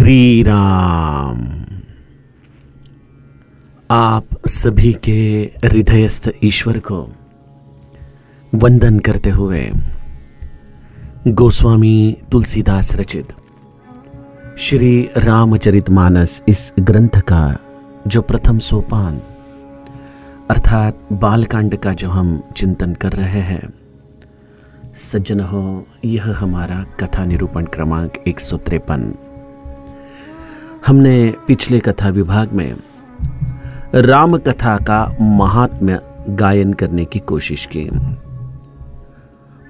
श्री राम। आप सभी के हृदयस्थ ईश्वर को वंदन करते हुए गोस्वामी तुलसीदास रचित श्री रामचरितमानस इस ग्रंथ का जो प्रथम सोपान अर्थात बालकांड का जो हम चिंतन कर रहे हैं, सज्जन हो, यह हमारा कथा निरूपण क्रमांक 153। हमने पिछले कथा विभाग में राम कथा का महात्म्य गायन करने की कोशिश की।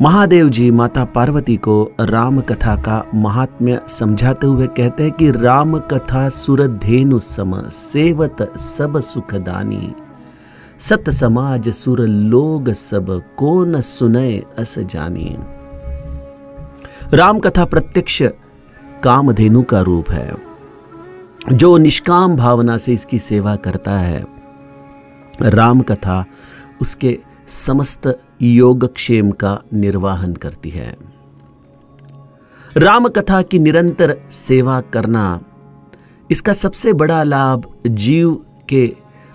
महादेव जी माता पार्वती को राम कथा का महात्म्य समझाते हुए कहते हैं कि राम कथा सुरधेनु सम सेवत सब सुखदानी, सत समाज सुर लोग सब को न सुनय अस जानी। राम कथा प्रत्यक्ष कामधेनु का रूप है। जो निष्काम भावना से इसकी सेवा करता है, राम कथा उसके समस्त योगक्षेम का निर्वाहन करती है। राम कथा की निरंतर सेवा करना, इसका सबसे बड़ा लाभ जीव के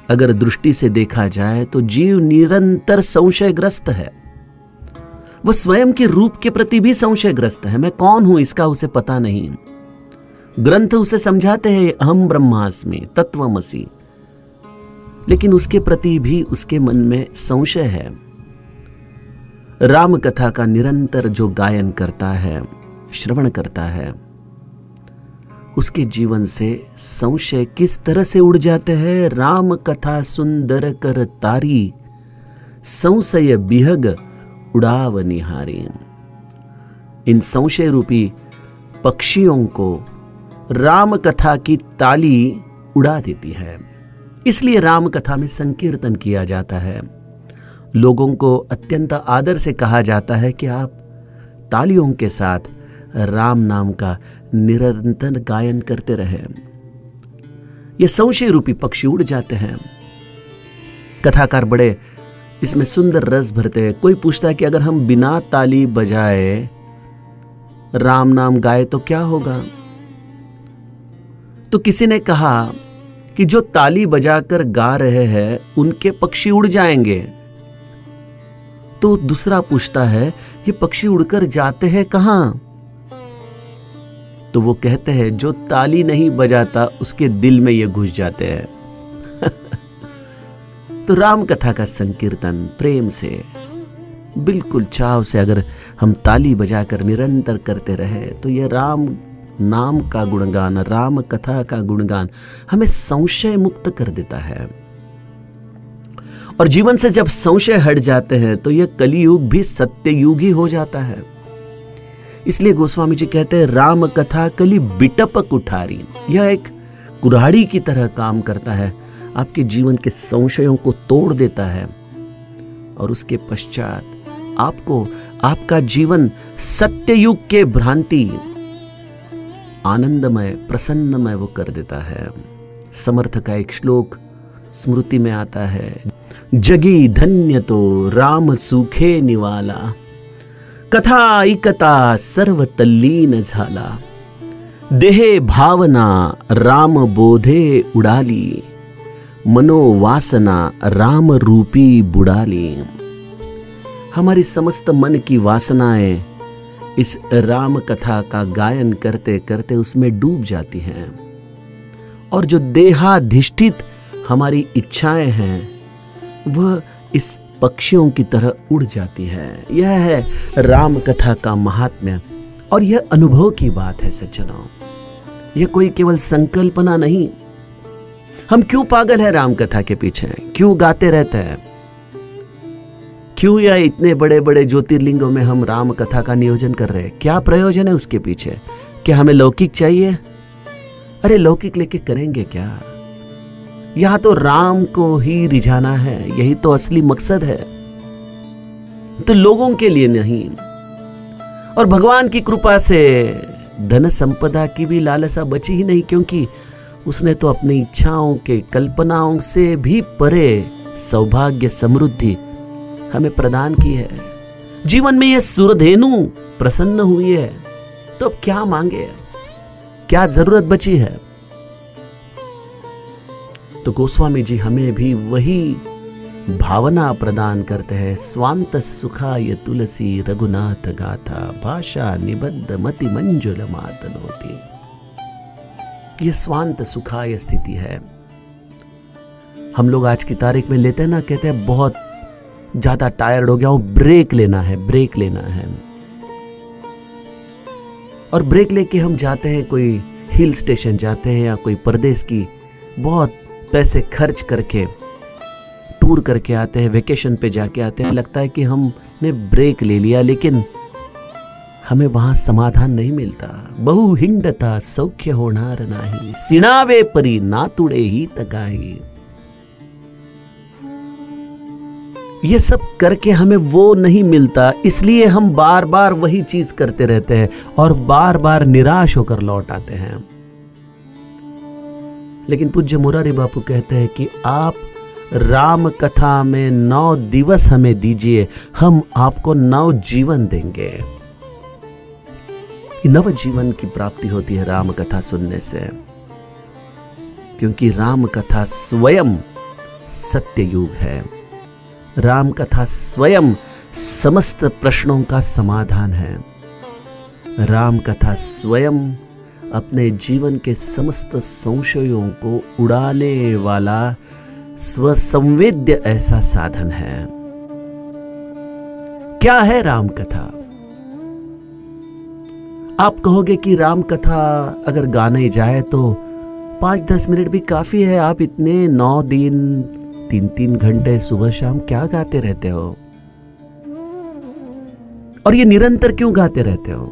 अगर दृष्टि से देखा जाए तो जीव निरंतर संशयग्रस्त है। वह स्वयं के रूप के प्रति भी संशयग्रस्त है। मैं कौन हूं इसका उसे पता नहीं। ग्रंथ उसे समझाते हैं अहम ब्रह्मास्मि तत्वमसि, लेकिन उसके प्रति भी उसके मन में संशय है। राम कथा का निरंतर जो गायन करता है, श्रवण करता है, उसके जीवन से संशय किस तरह से उड़ जाते हैं। राम कथा सुंदर कर तारी, संशय बिहग उड़ाव निहारी। इन संशय रूपी पक्षियों को राम कथा की ताली उड़ा देती है। इसलिए राम कथा में संकीर्तन किया जाता है। लोगों को अत्यंत आदर से कहा जाता है कि आप तालियों के साथ राम नाम का निरंतर गायन करते रहें। ये संशय रूपी पक्षी उड़ जाते हैं। कथाकार बड़े इसमें सुंदर रस भरते हैं। कोई पूछता है कि अगर हम बिना ताली बजाए राम नाम गाए तो क्या होगा? तो किसी ने कहा कि जो ताली बजाकर गा रहे हैं उनके पक्षी उड़ जाएंगे। तो दूसरा पूछता है ये पक्षी उड़कर जाते हैं कहां? तो वो कहते हैं जो ताली नहीं बजाता उसके दिल में ये घुस जाते हैं। तो राम कथा का संकीर्तन प्रेम से, बिल्कुल चाव से अगर हम ताली बजाकर निरंतर करते रहे तो यह राम नाम का गुणगान, राम कथा का गुणगान हमें संशय मुक्त कर देता है। और जीवन से जब संशय हट जाते हैं तो यह कलियुग भी सत्ययुग ही हो जाता है। इसलिए गोस्वामी जी कहते हैं राम कथा कली बिटप कुठारी। यह एक कुल्हाड़ी की तरह काम करता है, आपके जीवन के संशयों को तोड़ देता है और उसके पश्चात आपको आपका जीवन सत्ययुग के भ्रांति आनंदमय प्रसन्नमय वो कर देता है। समर्थ का एक श्लोक स्मृति में आता है, जगी धन्य तो राम सुखे निवाला, कथा ऐकता सर्व तल्लीन झाला, देहे भावना राम बोधे उडाली, मनोवासना राम रूपी बुडाली। हमारी समस्त मन की वासनाएं इस राम कथा का गायन करते करते उसमें डूब जाती हैं और जो देहाधिष्ठित हमारी इच्छाएं हैं वह इस पक्षियों की तरह उड़ जाती है। यह है राम कथा का महात्म्य और यह अनुभव की बात है सज्जनों। यह कोई केवल संकल्पना नहीं। हम क्यों पागल है राम कथा के पीछे, क्यों गाते रहते हैं, क्यों या इतने बड़े बड़े ज्योतिर्लिंगों में हम राम कथा का नियोजन कर रहे हैं? क्या प्रयोजन है उसके पीछे? क्या हमें लौकिक चाहिए? अरे लौकिक लेके करेंगे क्या? यहां तो राम को ही रिझाना है, यही तो असली मकसद है, तो लोगों के लिए नहीं। और भगवान की कृपा से धन संपदा की भी लालसा बची ही नहीं, क्योंकि उसने तो अपनी इच्छाओं के कल्पनाओं से भी परे सौभाग्य समृद्धि हमें प्रदान की है। जीवन में यह सुरधेनु प्रसन्न हुई है तो अब क्या मांगे? क्या जरूरत बची है? तो गोस्वामी जी हमें भी वही भावना प्रदान करते हैं। स्वांत सुखाय तुलसी रघुनाथ गाथा, भाषा निबद्ध मति मंजुल मातनोति। ये स्वांत सुखाय स्थिति है। हम लोग आज की तारीख में लेते हैं ना, कहते हैं बहुत ज्यादा टायर्ड हो गया हूं, ब्रेक लेना है, ब्रेक लेना है। और ब्रेक लेके हम जाते हैं, कोई हिल स्टेशन जाते हैं या कोई प्रदेश की बहुत पैसे खर्च करके टूर करके आते हैं, वेकेशन पे जाके आते हैं। लगता है कि हमने ब्रेक ले लिया, लेकिन हमें वहां समाधान नहीं मिलता। बहु हिंडता सौख्य होणार नाही, सिणावे परी नातुड़े ही तकाही। ये सब करके हमें वो नहीं मिलता, इसलिए हम बार बार वही चीज करते रहते हैं और बार बार निराश होकर लौट आते हैं। लेकिन पूज्य मुरारी बापू कहते हैं कि आप राम कथा में 9 दिवस हमें दीजिए, हम आपको 9 जीवन देंगे। नव जीवन की प्राप्ति होती है राम कथा सुनने से, क्योंकि राम कथा स्वयं सत्य युग है। राम कथा स्वयं समस्त प्रश्नों का समाधान है। राम कथा स्वयं अपने जीवन के समस्त संशयों को उड़ाने वाला स्वसंवेद्य ऐसा साधन है। क्या है राम कथा? आप कहोगे कि राम कथा अगर गाने जाए तो 5-10 मिनट भी काफी है। आप इतने 9 दिन 3-3 घंटे सुबह शाम क्या गाते रहते हो? और ये निरंतर क्यों गाते रहते हो?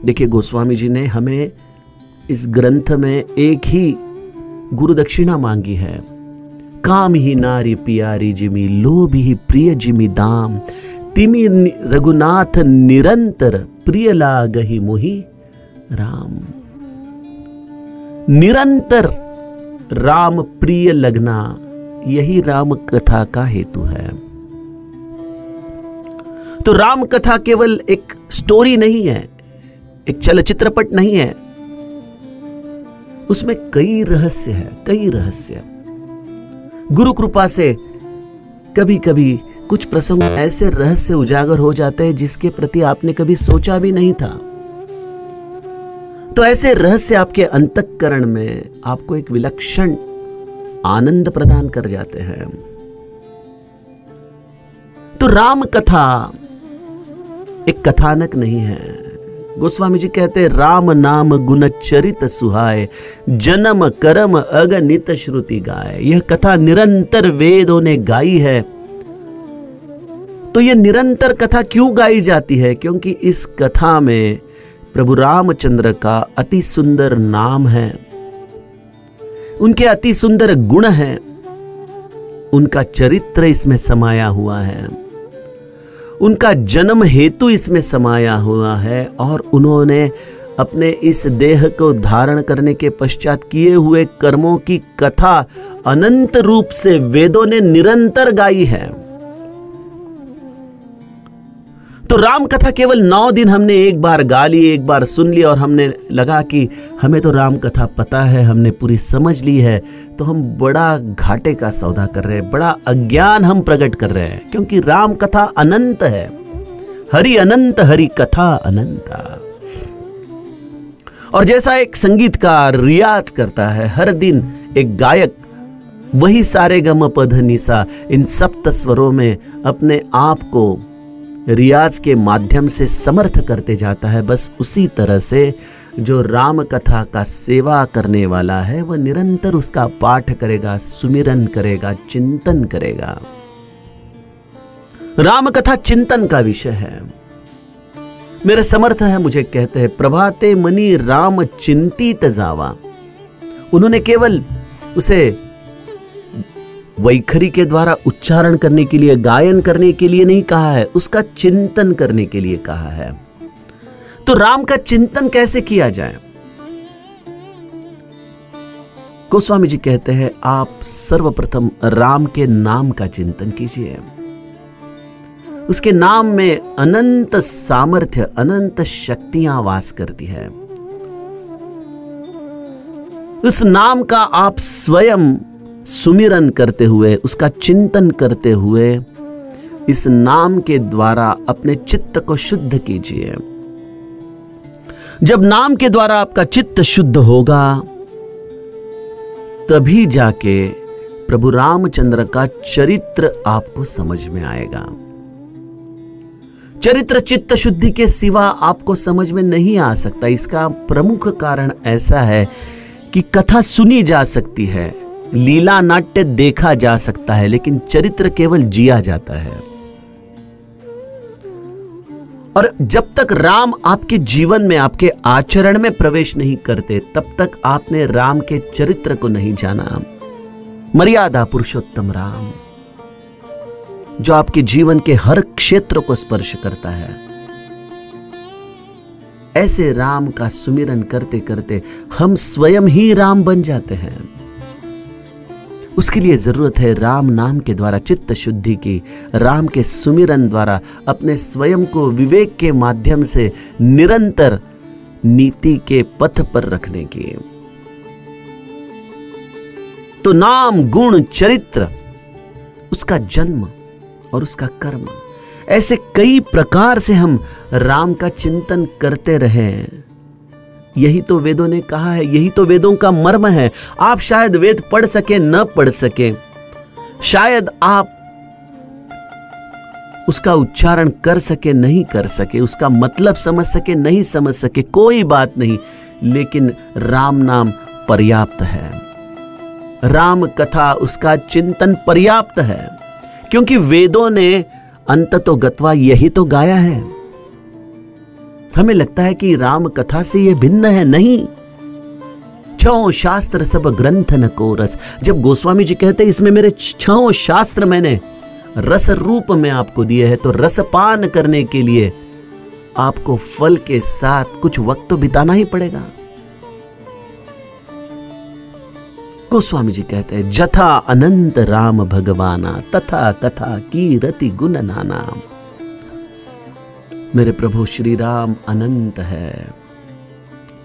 देखिए, गोस्वामी जी ने हमें इस ग्रंथ में एक ही गुरु दक्षिणा मांगी है। काम ही नारी प्यारी जिमी, लोभ ही प्रिय जिमी दाम, तिमी रघुनाथ निरंतर प्रिय लागहि मोहि राम। निरंतर राम प्रिय लगना, यही राम कथा का हेतु है। तो राम कथा केवल एक स्टोरी नहीं है, एक चलचित्रपट नहीं है, उसमें कई रहस्य है, कई रहस्य। गुरु कृपा से कभी कभी कुछ प्रसंग ऐसे रहस्य उजागर हो जाते हैं जिसके प्रति आपने कभी सोचा भी नहीं था। तो ऐसे रहस्य आपके अंतःकरण में आपको एक विलक्षण आनंद प्रदान कर जाते हैं। तो राम कथा एक कथानक नहीं है। गोस्वामी जी कहते हैं, राम नाम गुण चरित सुहाय, जन्म कर्म अगणित श्रुति गाय। यह कथा निरंतर वेदों ने गाई है। तो यह निरंतर कथा क्यों गाई जाती है? क्योंकि इस कथा में प्रभु रामचंद्र का अति सुंदर नाम है, उनके अति सुंदर गुण हैं, उनका चरित्र इसमें समाया हुआ है, उनका जन्म हेतु इसमें समाया हुआ है, और उन्होंने अपने इस देह को धारण करने के पश्चात किए हुए कर्मों की कथा अनंत रूप से वेदों ने निरंतर गाई है। तो राम कथा केवल 9 दिन हमने एक बार गा ली, एक बार सुन ली और हमने लगा कि हमें तो राम कथा पता है, हमने पूरी समझ ली है, तो हम बड़ा घाटे का सौदा कर रहे हैं, बड़ा अज्ञान हम प्रकट कर रहे हैं। क्योंकि राम कथा अनंत है। हरि अनंत हरि कथा अनंता। और जैसा एक संगीतकार रियाज करता है, हर दिन एक गायक वही सारे गम पध निसा इन सप्त स्वरों में अपने आप को रियाज के माध्यम से समर्थ करते जाता है, बस उसी तरह से जो राम कथा का सेवा करने वाला है वह निरंतर उसका पाठ करेगा, सुमिरन करेगा, चिंतन करेगा। राम कथा चिंतन का विषय है। मेरे समर्थ है मुझे कहते हैं, प्रभाते मनी राम चिंतित जावा। उन्होंने केवल उसे वैखरी के द्वारा उच्चारण करने के लिए, गायन करने के लिए नहीं कहा है, उसका चिंतन करने के लिए कहा है। तो राम का चिंतन कैसे किया जाए? गोस्वामी जी कहते हैं, आप सर्वप्रथम राम के नाम का चिंतन कीजिए। उसके नाम में अनंत सामर्थ्य, अनंत शक्तियां वास करती है। उस नाम का आप स्वयं सुमिरन करते हुए, उसका चिंतन करते हुए इस नाम के द्वारा अपने चित्त को शुद्ध कीजिए। जब नाम के द्वारा आपका चित्त शुद्ध होगा तभी जाके प्रभु रामचंद्र का चरित्र आपको समझ में आएगा। चरित्र चित्त शुद्धि के सिवा आपको समझ में नहीं आ सकता। इसका प्रमुख कारण ऐसा है कि कथा सुनी जा सकती है, लीला नाट्य देखा जा सकता है, लेकिन चरित्र केवल जिया जाता है। और जब तक राम आपके जीवन में, आपके आचरण में प्रवेश नहीं करते, तब तक आपने राम के चरित्र को नहीं जाना। मर्यादा पुरुषोत्तम राम जो आपके जीवन के हर क्षेत्र को स्पर्श करता है, ऐसे राम का सुमिरन करते करते हम स्वयं ही राम बन जाते हैं। उसके लिए जरूरत है राम नाम के द्वारा चित्त शुद्धि की, राम के सुमिरन द्वारा अपने स्वयं को विवेक के माध्यम से निरंतर नीति के पथ पर रखने की। तो नाम, गुण, चरित्र, उसका जन्म और उसका कर्म, ऐसे कई प्रकार से हम राम का चिंतन करते रहे। यही तो वेदों ने कहा है, यही तो वेदों का मर्म है। आप शायद वेद पढ़ सके न पढ़ सके, शायद आप उसका उच्चारण कर सके नहीं कर सके, उसका मतलब समझ सके नहीं समझ सके, कोई बात नहीं, लेकिन राम नाम पर्याप्त है। राम कथा, उसका चिंतन पर्याप्त है, क्योंकि वेदों ने अंततो गत्वा यही तो गाया है। हमें लगता है कि राम कथा से यह भिन्न है, नहीं। छो शास्त्र सब ग्रंथ न को रस। जब गोस्वामी जी कहते इसमें मेरे 6 शास्त्र मैंने रस रूप में आपको दिए हैं, तो रसपान करने के लिए आपको फल के साथ कुछ वक्त तो बिताना ही पड़ेगा। गोस्वामी जी कहते हैं जथा अनंत राम भगवाना तथा कथा की रति गुण नाना। मेरे प्रभु श्री राम अनंत है,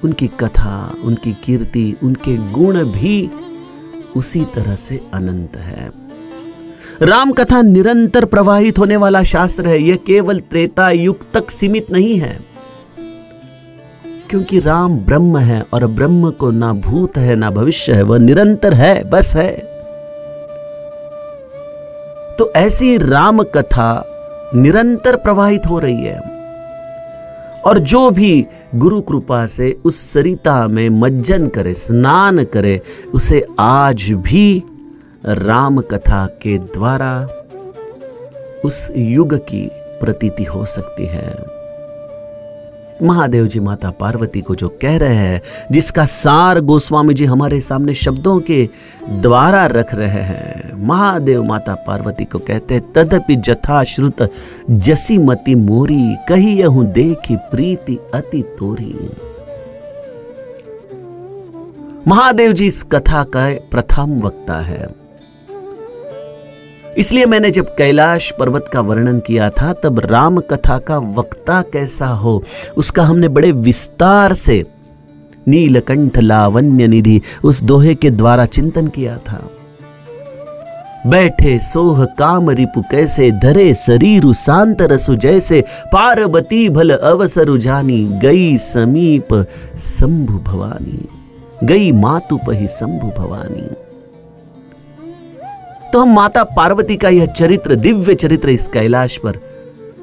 उनकी कथा, उनकी कीर्ति, उनके गुण भी उसी तरह से अनंत है। राम कथा निरंतर प्रवाहित होने वाला शास्त्र है। यह केवल त्रेता युग तक सीमित नहीं है, क्योंकि राम ब्रह्म है और ब्रह्म को ना भूत है ना भविष्य है, वह निरंतर है, बस है। तो ऐसी राम कथा निरंतर प्रवाहित हो रही है, और जो भी गुरु कृपा से उस सरिता में मज्जन करे, स्नान करे, उसे आज भी राम कथा के द्वारा उस युग की प्रतीति हो सकती है। महादेव जी माता पार्वती को जो कह रहे हैं, जिसका सार गोस्वामी जी हमारे सामने शब्दों के द्वारा रख रहे हैं, महादेव माता पार्वती को कहते हैं तदपि जथा श्रुत जसी मति मोरी, कहियहु देखी प्रीति अति तोरी। महादेव जी इस कथा का प्रथम वक्ता है। इसलिए मैंने जब कैलाश पर्वत का वर्णन किया था, तब राम कथा का वक्ता कैसा हो उसका हमने बड़े विस्तार से नीलकंठ लावण्य निधि उस दोहे के द्वारा चिंतन किया था। बैठे सोह काम रिपु कैसे, धरे शरीरु शांत रसु जैसे, पार्वती भल अवसरु जानी, गई समीप शंभु भवानी, गई मातु पही शंभु भवानी। तो हम माता पार्वती का यह चरित्र, दिव्य चरित्र इस कैलाश पर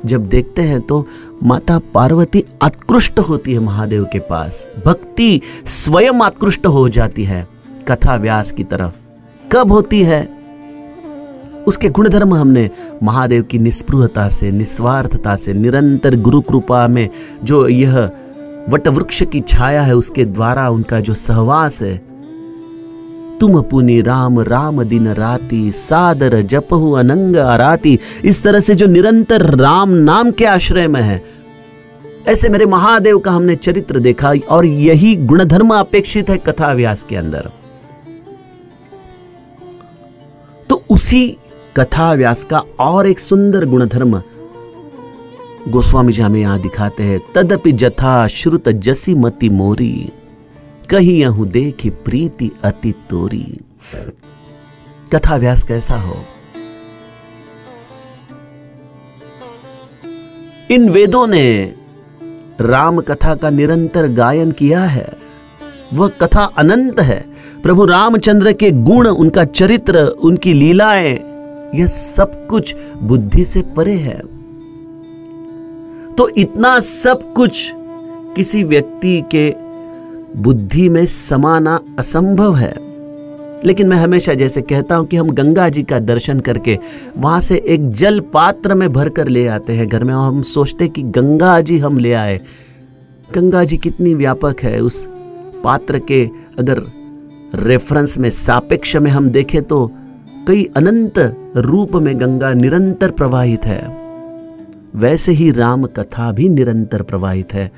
जब देखते हैं तो माता पार्वती आत्कृष्ट होती है महादेव के पास। भक्ति स्वयं आत्कृष्ट हो जाती है कथा व्यास की तरफ। कब होती है? उसके गुणधर्म हमने महादेव की निस्पृहता से, निस्वार्थता से, निरंतर गुरु कृपा में जो यह वटवृक्ष की छाया है उसके द्वारा उनका जो सहवास है, तुम पुनि राम राम दिन राती, सादर जपहु अनंग आराती, इस तरह से जो निरंतर राम नाम के आश्रय में है, ऐसे मेरे महादेव का हमने चरित्र देखा। और यही गुणधर्म अपेक्षित है कथा व्यास के अंदर। तो उसी कथा व्यास का और एक सुंदर गुणधर्म गोस्वामी जी हमें यहां दिखाते हैं। तदपि जथा श्रुत जसी मति मोरी, कहीं यहूं देखी प्रीति अति तोरी। कथा व्यास कैसा हो। इन वेदों ने राम कथा का निरंतर गायन किया है। वह कथा अनंत है। प्रभु रामचंद्र के गुण, उनका चरित्र, उनकी लीलाएं, यह सब कुछ बुद्धि से परे है। तो इतना सब कुछ किसी व्यक्ति के बुद्धि में समाना असंभव है। लेकिन मैं हमेशा जैसे कहता हूं कि हम गंगा जी का दर्शन करके वहां से एक जल पात्र में भरकर ले आते हैं घर में, और हम सोचते कि गंगा जी हम ले आए। गंगा जी कितनी व्यापक है। उस पात्र के अगर रेफरेंस में, सापेक्ष में हम देखें तो कई अनंत रूप में गंगा निरंतर प्रवाहित है। वैसे ही राम कथा भी निरंतर प्रवाहित है।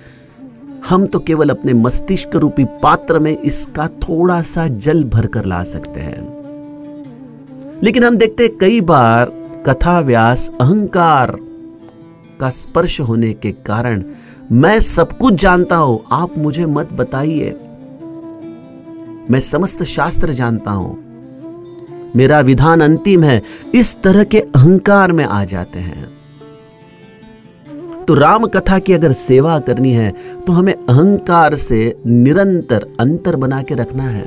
हम तो केवल अपने मस्तिष्क रूपी पात्र में इसका थोड़ा सा जल भरकर ला सकते हैं। लेकिन हम देखते हैं कई बार कथा व्यास अहंकार का स्पर्श होने के कारण, मैं सब कुछ जानता हूं, आप मुझे मत बताइए, मैं समस्त शास्त्र जानता हूं, मेरा विधान अंतिम है, इस तरह के अहंकार में आ जाते हैं। तो राम कथा की अगर सेवा करनी है तो हमें अहंकार से निरंतर अंतर बना के रखना है।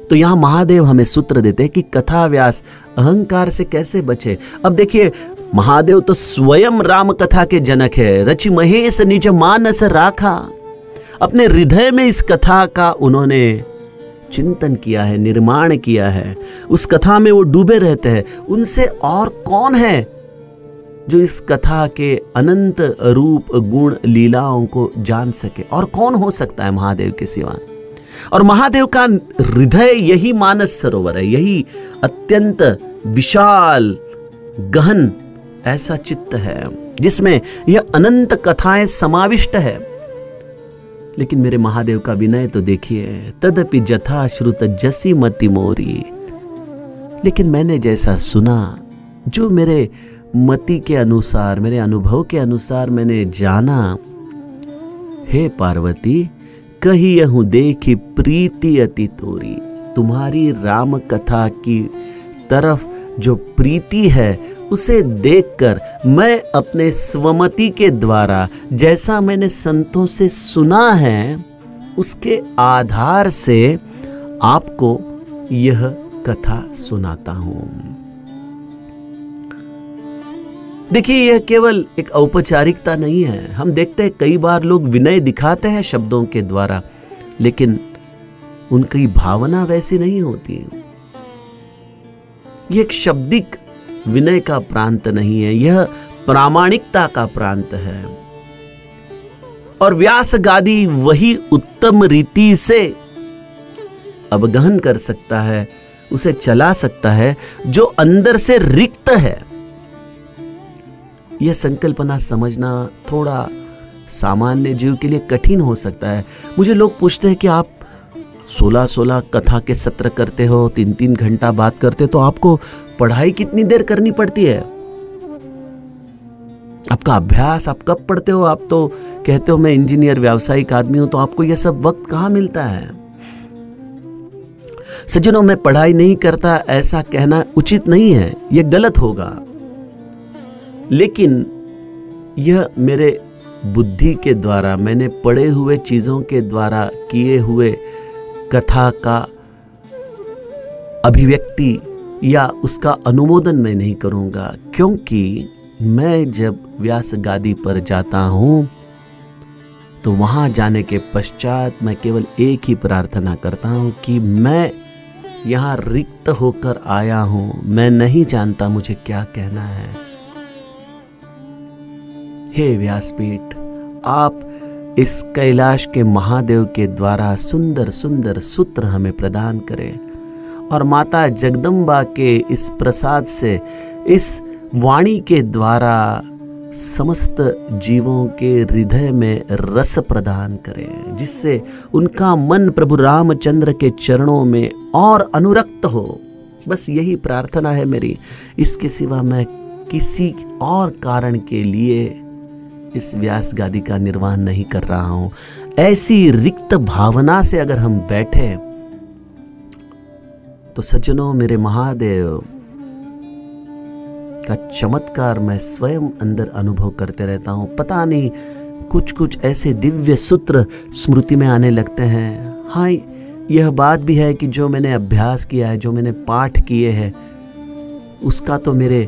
तो यहां महादेव हमें सूत्र देते हैं कि कथा व्यास अहंकार से कैसे बचे। अब देखिए, महादेव तो स्वयं राम कथा के जनक है। रचि महेश निज मानस राखा, अपने हृदय में इस कथा का उन्होंने चिंतन किया है, निर्माण किया है। उस कथा में वो डूबे रहते हैं। उनसे और कौन है जो इस कथा के अनंत रूप, गुण, लीलाओं को जान सके? और कौन हो सकता है महादेव के सिवा? और महादेव का हृदय यही मानस सरोवर है, यही अत्यंत विशाल, गहन ऐसा चित्त है जिसमें यह अनंत कथाएं समाविष्ट है। लेकिन मेरे महादेव का विनय तो देखिए, तदपि जथा श्रुत जसी मति मोरी। लेकिन मैंने जैसा सुना, जो मेरे मति के अनुसार, मेरे अनुभव के अनुसार मैंने जाना, हे पार्वती कहियहूं देखी प्रीति अति तोरी। तुम्हारी राम कथा की तरफ जो प्रीति है उसे देखकर मैं अपने स्वमति के द्वारा, जैसा मैंने संतों से सुना है, उसके आधार से आपको यह कथा सुनाता हूं। देखिए, यह केवल एक औपचारिकता नहीं है। हम देखते हैं कई बार लोग विनय दिखाते हैं शब्दों के द्वारा, लेकिन उनकी भावना वैसी नहीं होती। यह एक शाब्दिक विनय का प्रांत नहीं है, यह प्रामाणिकता का प्रांत है। और व्यास गादी वही उत्तम रीति से अवगहन कर सकता है, उसे चला सकता है, जो अंदर से रिक्त है। यह संकल्पना समझना थोड़ा सामान्य जीव के लिए कठिन हो सकता है। मुझे लोग पूछते हैं कि आप 16-16 कथा के सत्र करते हो, 3-3 घंटा बात करते हो, तो आपको पढ़ाई कितनी देर करनी पड़ती है? आपका अभ्यास आप कब पढ़ते हो? आप तो कहते हो मैं इंजीनियर, व्यावसायिक आदमी हूं, तो आपको यह सब वक्त कहां मिलता है? सज्जनों, मैं पढ़ाई नहीं करता ऐसा कहना उचित नहीं है, यह गलत होगा। लेकिन यह मेरे बुद्धि के द्वारा, मैंने पढ़े हुए चीजों के द्वारा किए हुए कथा का अभिव्यक्ति या उसका अनुमोदन मैं नहीं करूंगा, क्योंकि मैं जब व्यास गादी पर जाता हूं तो वहां जाने के पश्चात मैं केवल एक ही प्रार्थना करता हूं कि मैं यहां रिक्त होकर आया हूं, मैं नहीं जानता मुझे क्या कहना है। हे व्यासपीठ, आप इस कैलाश के महादेव के द्वारा सुंदर सुंदर सूत्र हमें प्रदान करें, और माता जगदम्बा के इस प्रसाद से, इस वाणी के द्वारा समस्त जीवों के हृदय में रस प्रदान करें, जिससे उनका मन प्रभु रामचंद्र के चरणों में और अनुरक्त हो। बस यही प्रार्थना है मेरी। इसके सिवा मैं किसी और कारण के लिए इस व्यास गादी का निर्वाह नहीं कर रहा हूं। ऐसी रिक्त भावना से अगर हम बैठे तो सज्जनों, मेरे महादेव का चमत्कार मैं स्वयं अंदर अनुभव करते रहता हूं। पता नहीं, कुछ कुछ ऐसे दिव्य सूत्र स्मृति में आने लगते हैं। हाँ, यह बात भी है कि जो मैंने अभ्यास किया है, जो मैंने पाठ किए हैं, उसका तो मेरे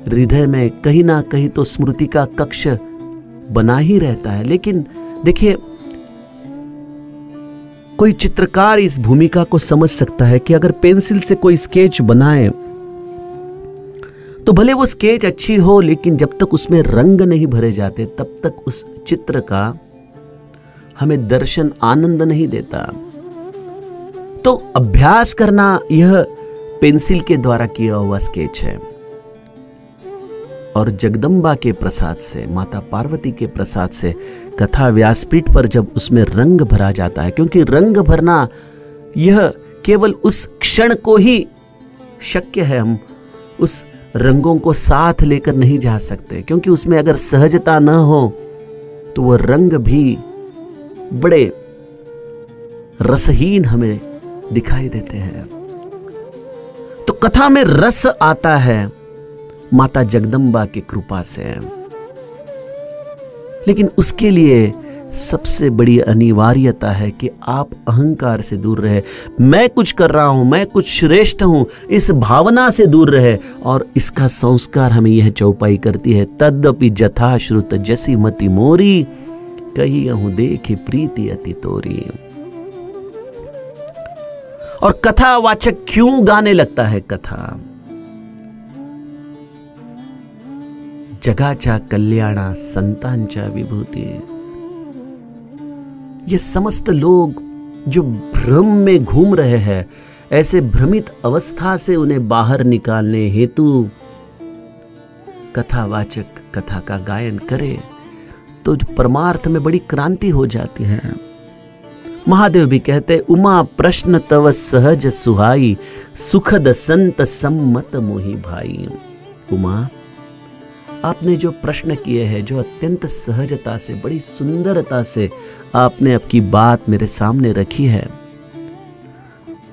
हृदय में कहीं ना कहीं तो स्मृति का कक्ष बना ही रहता है। लेकिन देखिए, कोई चित्रकार इस भूमिका को समझ सकता है कि अगर पेंसिल से कोई स्केच बनाए तो भले वो स्केच अच्छी हो, लेकिन जब तक उसमें रंग नहीं भरे जाते तब तक उस चित्र का हमें दर्शन आनंद नहीं देता। तो अभ्यास करना यह पेंसिल के द्वारा किया हुआ स्केच है, और जगदम्बा के प्रसाद से, माता पार्वती के प्रसाद से कथा व्यासपीठ पर जब उसमें रंग भरा जाता है, क्योंकि रंग भरना यह केवल उस क्षण को ही शक्य है, हम उस रंगों को साथ लेकर नहीं जा सकते, क्योंकि उसमें अगर सहजता न हो तो वह रंग भी बड़े रसहीन हमें दिखाई देते हैं। तो कथा में रस आता है माता जगदम्बा की कृपा से, लेकिन उसके लिए सबसे बड़ी अनिवार्यता है कि आप अहंकार से दूर रहे, मैं कुछ कर रहा हूं, मैं कुछ श्रेष्ठ हूं, इस भावना से दूर रहे। और इसका संस्कार हमें यह चौपाई करती है, तदपि जथा श्रुत जसी मति मोरी, कही हूं देखे प्रीति अति तोरी। और कथावाचक क्यों गाने लगता है कथा? जगाच्या कल्याणा संतांच्या विभूती। ये समस्त लोग जो भ्रम में घूम रहे हैं, ऐसे भ्रमित अवस्था से उन्हें बाहर निकालने हेतु कथावाचक कथा का गायन करे तो परमार्थ में बड़ी क्रांति हो जाती है। महादेव भी कहते, उमा प्रश्न तव सहज सुहाई, सुखद संत सम्मत मोहि भाई। उमा, आपने जो प्रश्न किए हैं, जो अत्यंत सहजता से, बड़ी सुंदरता से आपने आपकी बात मेरे सामने रखी है,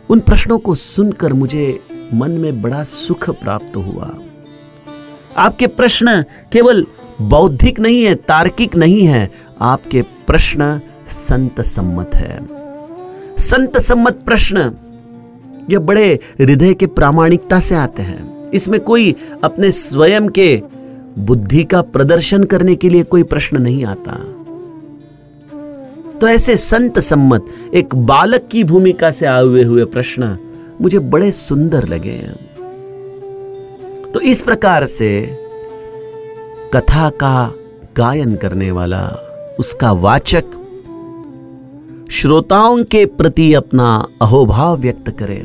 उन प्रश्नों को सुनकर मुझे मन में बड़ा सुख प्राप्त हुआ। आपके प्रश्न केवल बौद्धिक नहीं है, तार्किक नहीं है, आपके प्रश्न संत सम्मत है। संत सम्मत प्रश्न ये बड़े हृदय के प्रामाणिकता से आते हैं। इसमें कोई अपने स्वयं के बुद्धि का प्रदर्शन करने के लिए कोई प्रश्न नहीं आता। तो ऐसे संत सम्मत एक बालक की भूमिका से आए हुए प्रश्न मुझे बड़े सुंदर लगे। तो इस प्रकार से कथा का गायन करने वाला, उसका वाचक श्रोताओं के प्रति अपना अहोभाव व्यक्त करे,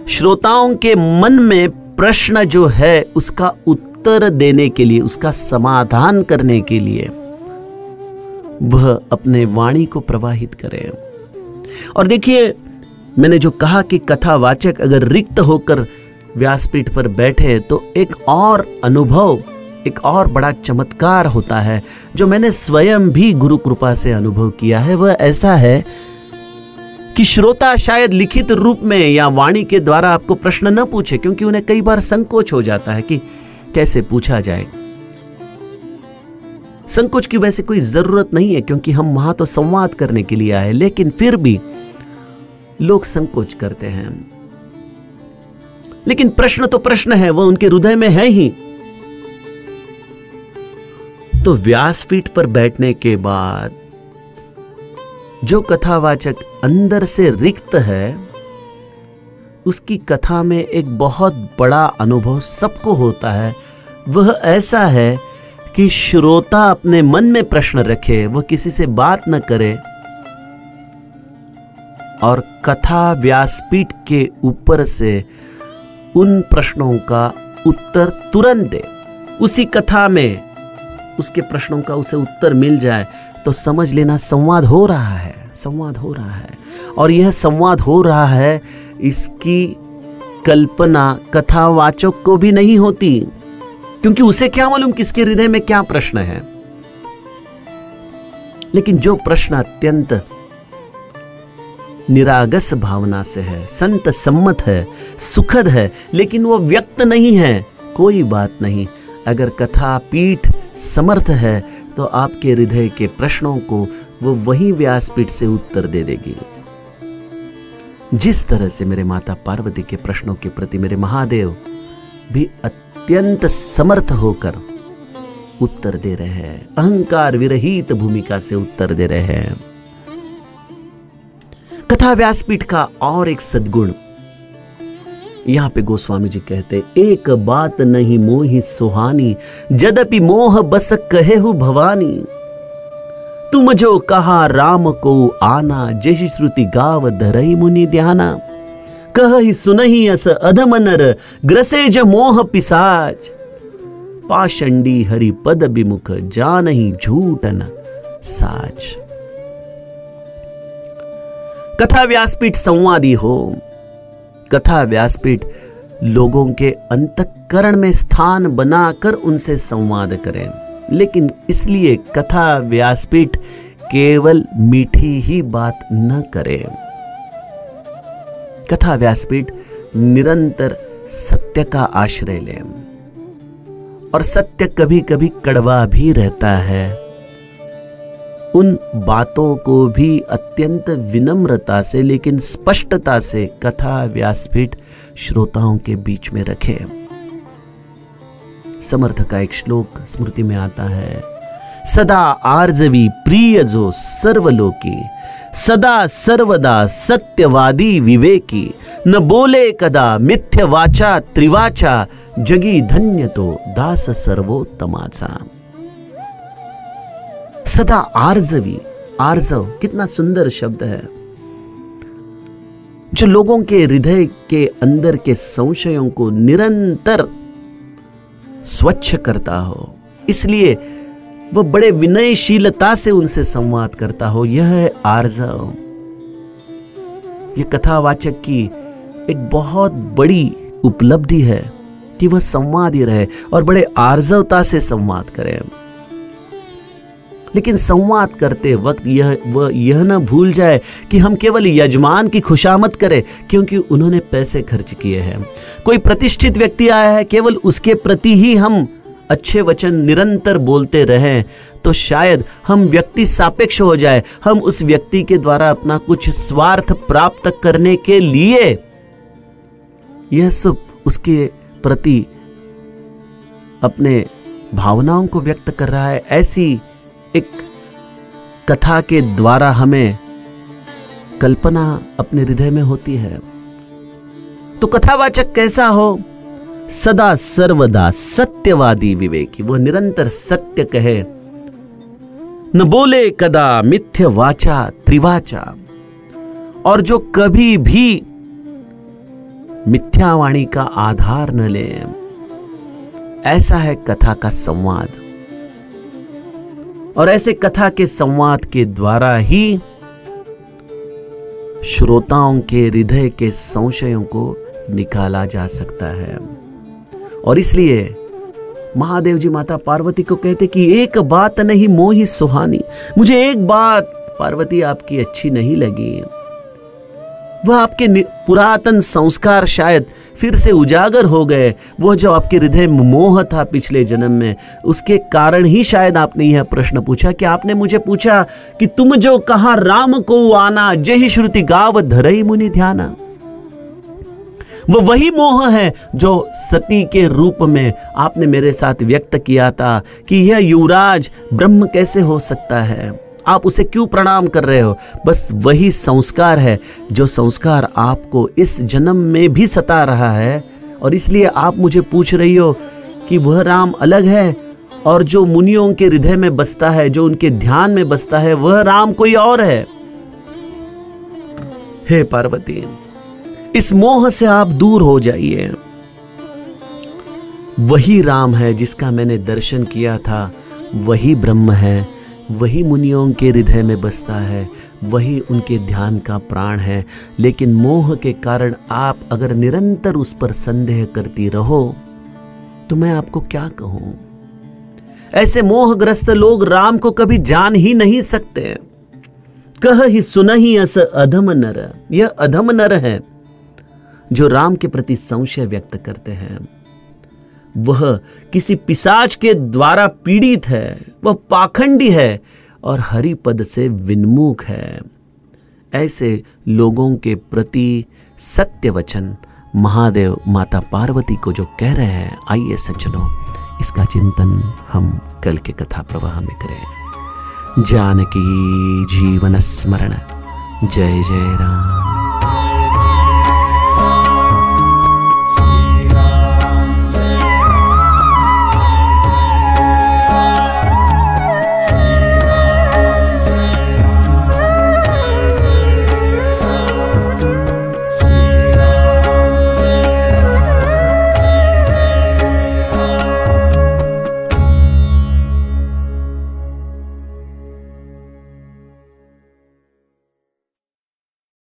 श्रोताओं के मन में प्रश्न जो है उसका उत्तर देने के लिए, उसका समाधान करने के लिए वह अपने वाणी को प्रवाहित करे। और देखिए, मैंने जो कहा कि कथावाचक अगर रिक्त होकर व्यासपीठ पर बैठे तो एक और अनुभव, एक और बड़ा चमत्कार होता है जो मैंने स्वयं भी गुरु कृपा से अनुभव किया है। वह ऐसा है कि श्रोता शायद लिखित रूप में या वाणी के द्वारा आपको प्रश्न न पूछे, क्योंकि उन्हें कई बार संकोच हो जाता है कि कैसे पूछा जाए। संकोच की वैसे कोई जरूरत नहीं है, क्योंकि हम वहां तो संवाद करने के लिए आए, लेकिन फिर भी लोग संकोच करते हैं। लेकिन प्रश्न तो प्रश्न है, वह उनके हृदय में है ही। तो व्यासपीठ पर बैठने के बाद जो कथावाचक अंदर से रिक्त है, उसकी कथा में एक बहुत बड़ा अनुभव सबको होता है। वह ऐसा है कि श्रोता अपने मन में प्रश्न रखे, वह किसी से बात न करे, और कथा व्यासपीठ के ऊपर से उन प्रश्नों का उत्तर तुरंत दे। उसी कथा में उसके प्रश्नों का उसे उत्तर मिल जाए तो समझ लेना संवाद हो रहा है, संवाद हो रहा है। और यह संवाद हो रहा है, इसकी कल्पना कथावाचक को भी नहीं होती, क्योंकि उसे क्या मालूम किसके हृदय में क्या प्रश्न है। लेकिन जो प्रश्न अत्यंत निरागस भावना से है, संत सम्मत है, सुखद है, लेकिन वो व्यक्त नहीं है, कोई बात नहीं। अगर कथा पीठ समर्थ है तो आपके हृदय के प्रश्नों को वो वही व्यासपीठ से उत्तर दे देगी। जिस तरह से मेरे माता पार्वती के प्रश्नों के प्रति मेरे महादेव भी अत्यंत समर्थ होकर उत्तर दे रहे हैं, अहंकार विरहित भूमिका से उत्तर दे रहे हैं। कथा व्यासपीठ का और एक सद्गुण यहां पे गोस्वामी जी कहते, एक बात नहीं मोहि सुहानी, जदपि मोह बस कहेहु भवानी। तुम जो कहा राम को आना, जहि श्रुति गाव धरहि मुनि ध्याना। कहहि सुनहि अस अधम नर, ग्रसे ज मोह पिसाच। पाषंडी हरि पद विमुख, जानहि झूठ न साच। कथा व्यासपीठ संवादी हो, कथा व्यासपीठ लोगों के अंतःकरण में स्थान बनाकर उनसे संवाद करें। लेकिन इसलिए कथा व्यासपीठ केवल मीठी ही बात न करे। कथा व्यासपीठ निरंतर सत्य का आश्रय ले, और सत्य कभी कभी कड़वा भी रहता है। उन बातों को भी अत्यंत विनम्रता से लेकिन स्पष्टता से कथा व्यासपीठ श्रोताओं के बीच में रखे। समर्थ का एक श्लोक स्मृति में आता है, सदा आर्जवी प्रिय जो सर्वलोकी, सदा सर्वदा सत्यवादी विवेकी। न बोले कदा मिथ्य वाचा त्रिवाचा, जगी धन्य तो दास सर्वोत्तमाचा। सदा आर्जवी, आर्जव कितना सुंदर शब्द है, जो लोगों के हृदय के अंदर के संशयों को निरंतर स्वच्छ करता हो, इसलिए वह बड़े विनयशीलता से उनसे संवाद करता हो। यह है आर्जव। यह कथावाचक की एक बहुत बड़ी उपलब्धि है कि वह संवादी रहे और बड़े आर्जवता से संवाद करे। लेकिन संवाद करते वक्त यह न भूल जाए कि हम केवल यजमान की खुशामद करें क्योंकि उन्होंने पैसे खर्च किए हैं। कोई प्रतिष्ठित व्यक्ति आया है, केवल उसके प्रति ही हम अच्छे वचन निरंतर बोलते रहें तो शायद हम व्यक्ति सापेक्ष हो जाए। हम उस व्यक्ति के द्वारा अपना कुछ स्वार्थ प्राप्त करने के लिए यह सब उसके प्रति अपने भावनाओं को व्यक्त कर रहा है। ऐसी एक कथा के द्वारा हमें कल्पना अपने हृदय में होती है। तो कथावाचक कैसा हो? सदा सर्वदा सत्यवादी विवेकी, वह निरंतर सत्य कहे, न बोले कदा मिथ्य वाचा त्रिवाचा, और जो कभी भी मिथ्यावाणी का आधार न ले। ऐसा है कथा का संवाद, और ऐसे कथा के संवाद के द्वारा ही श्रोताओं के हृदय के संशयों को निकाला जा सकता है। और इसलिए महादेव जी माता पार्वती को कहते कि एक बात नहीं मोहि सुहानी, मुझे एक बात पार्वती आपकी अच्छी नहीं लगी। वह आपके पुरातन संस्कार शायद फिर से उजागर हो गए। वह जो आपके हृदय में मोह था पिछले जन्म में, उसके कारण ही शायद आपने यह प्रश्न पूछा कि आपने मुझे पूछा कि तुम जो कहा राम को आना, जहि श्रुति गाव धरहि मुनि ध्याना। वह वही मोह है जो सती के रूप में आपने मेरे साथ व्यक्त किया था कि यह युवराज ब्रह्म कैसे हो सकता है, आप उसे क्यों प्रणाम कर रहे हो। बस वही संस्कार है जो संस्कार आपको इस जन्म में भी सता रहा है, और इसलिए आप मुझे पूछ रही हो कि वह राम अलग है और जो मुनियों के हृदय में बसता है, जो उनके ध्यान में बसता है, वह राम कोई और है। हे पार्वती, इस मोह से आप दूर हो जाइए। वही राम है जिसका मैंने दर्शन किया था, वही ब्रह्म है, वही मुनियों के हृदय में बसता है, वही उनके ध्यान का प्राण है। लेकिन मोह के कारण आप अगर निरंतर उस पर संदेह करती रहो तो मैं आपको क्या कहूं। ऐसे मोहग्रस्त लोग राम को कभी जान ही नहीं सकते। कह ही सुनहि अस अधम नर, यह अधम नर है जो राम के प्रति संशय व्यक्त करते हैं। वह किसी पिशाच के द्वारा पीड़ित है, वह पाखंडी है और हरि पद से विन्मुख है। ऐसे लोगों के प्रति सत्य वचन महादेव माता पार्वती को जो कह रहे हैं, आइए सज्जनों इसका चिंतन हम कल के कथा प्रवाह में करें। जानकी जीवन स्मरण। जय जय राम।